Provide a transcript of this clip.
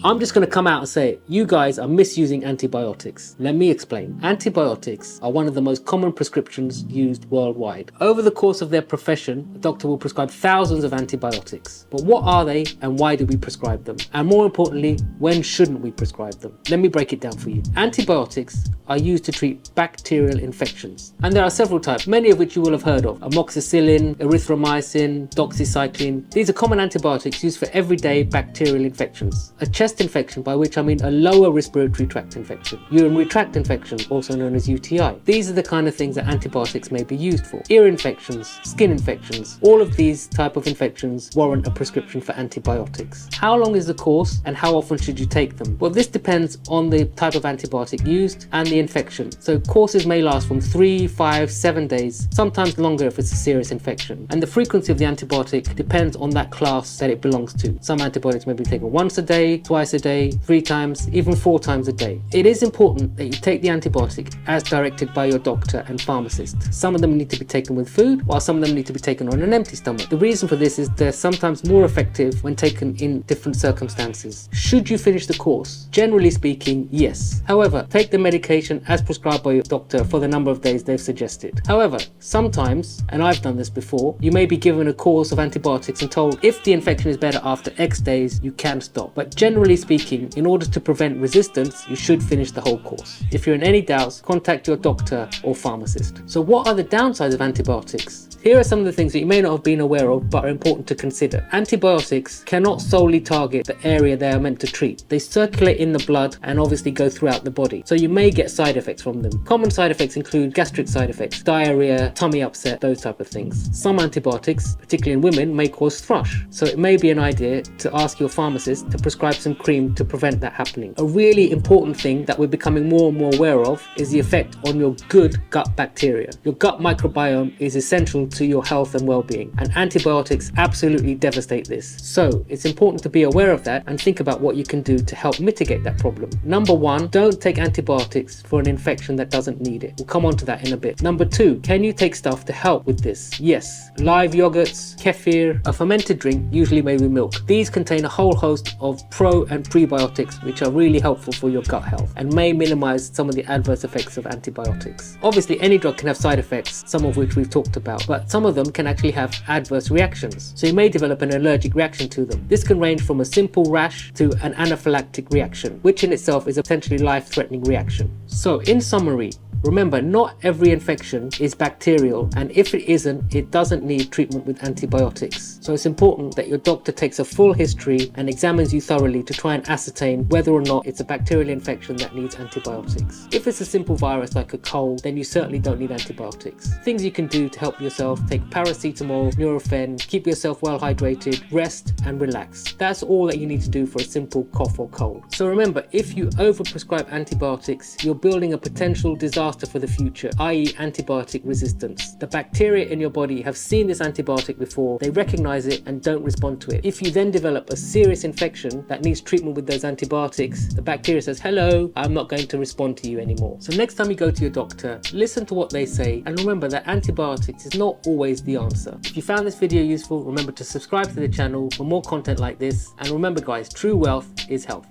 I'm just going to come out and say, you guys are misusing antibiotics. Let me explain. Antibiotics are one of the most common prescriptions used worldwide. Over the course of their profession, a doctor will prescribe thousands of antibiotics. But what are they and why do we prescribe them? And more importantly, when shouldn't we prescribe them? Let me break it down for you. Antibiotics are used to treat bacterial infections. And there are several types, many of which you will have heard of. Amoxicillin, erythromycin, doxycycline. These are common antibiotics used for everyday bacterial infections. A chest infection, by which I mean a lower respiratory tract infection. Urinary tract infection, also known as UTI. These are the kind of things that antibiotics may be used for. Ear infections, skin infections, all of these type of infections warrant a prescription for antibiotics. How long is the course and how often should you take them? Well, this depends on the type of antibiotic used and the infection. So courses may last from 3, 5, 7 days, sometimes longer if it's a serious infection. And the frequency of the antibiotic depends on that class that it belongs to. Some antibiotics may be taken once a day, twice a day, 3 times, even 4 times a day. It is important that you take the antibiotic as directed by your doctor and pharmacist. Some of them need to be taken with food, while some of them need to be taken on an empty stomach. The reason for this is they're sometimes more effective when taken in different circumstances. Should you finish the course? Generally speaking, yes. However, take the medication as prescribed by your doctor for the number of days they've suggested. However, sometimes, and I've done this before, you may be given a course of antibiotics and told if the infection is better after X days, you can stop. But generally speaking, in order to prevent resistance, you should finish the whole course. If you're in any doubts, contact your doctor or pharmacist. So what are the downsides of antibiotics? Here are some of the things that you may not have been aware of but are important to consider. Antibiotics cannot solely target the area they are meant to treat. They circulate in the blood and obviously go throughout the body. So you may get side effects from them. Common side effects include gastric side effects, diarrhea, tummy upset, those type of things. Some antibiotics, particularly in women, may cause thrush. So it may be an idea to ask your pharmacist to prescribe some cream to prevent that happening. A really important thing that we're becoming more and more aware of is the effect on your good gut bacteria. Your gut microbiome is essential to your health and well-being, and antibiotics absolutely devastate this. So it's important to be aware of that and think about what you can do to help mitigate that problem. Number 1, don't take antibiotics for an infection that doesn't need it. We'll come on to that in a bit. Number 2, can you take stuff to help with this? Yes, live yogurts, kefir, a fermented drink, usually made with milk. These contain a whole host of pro and prebiotics which are really helpful for your gut health and may minimize some of the adverse effects of antibiotics. Obviously, any drug can have side effects, some of which we've talked about, but some of them can actually have adverse reactions. So you may develop an allergic reaction to them. This can range from a simple rash to an anaphylactic reaction, which in itself is a potentially life-threatening reaction. So in summary, remember, not every infection is bacterial, and if it isn't, it doesn't need treatment with antibiotics. So it's important that your doctor takes a full history and examines you thoroughly to try and ascertain whether or not it's a bacterial infection that needs antibiotics. If it's a simple virus like a cold, then you certainly don't need antibiotics. Things you can do to help yourself: take paracetamol, Nurofen, keep yourself well hydrated, rest and relax. That's all that you need to do for a simple cough or cold. So remember, if you overprescribe antibiotics, you're building a potential disaster for the future, i.e. antibiotic resistance. The bacteria in your body have seen this antibiotic before, they recognize it and don't respond to it. If you then develop a serious infection that needs treatment with those antibiotics, the bacteria says, hello, I'm not going to respond to you anymore. So next time you go to your doctor, listen to what they say, and remember that antibiotics is not always the answer. If you found this video useful, remember to subscribe to the channel for more content like this, and remember guys, true wealth is health.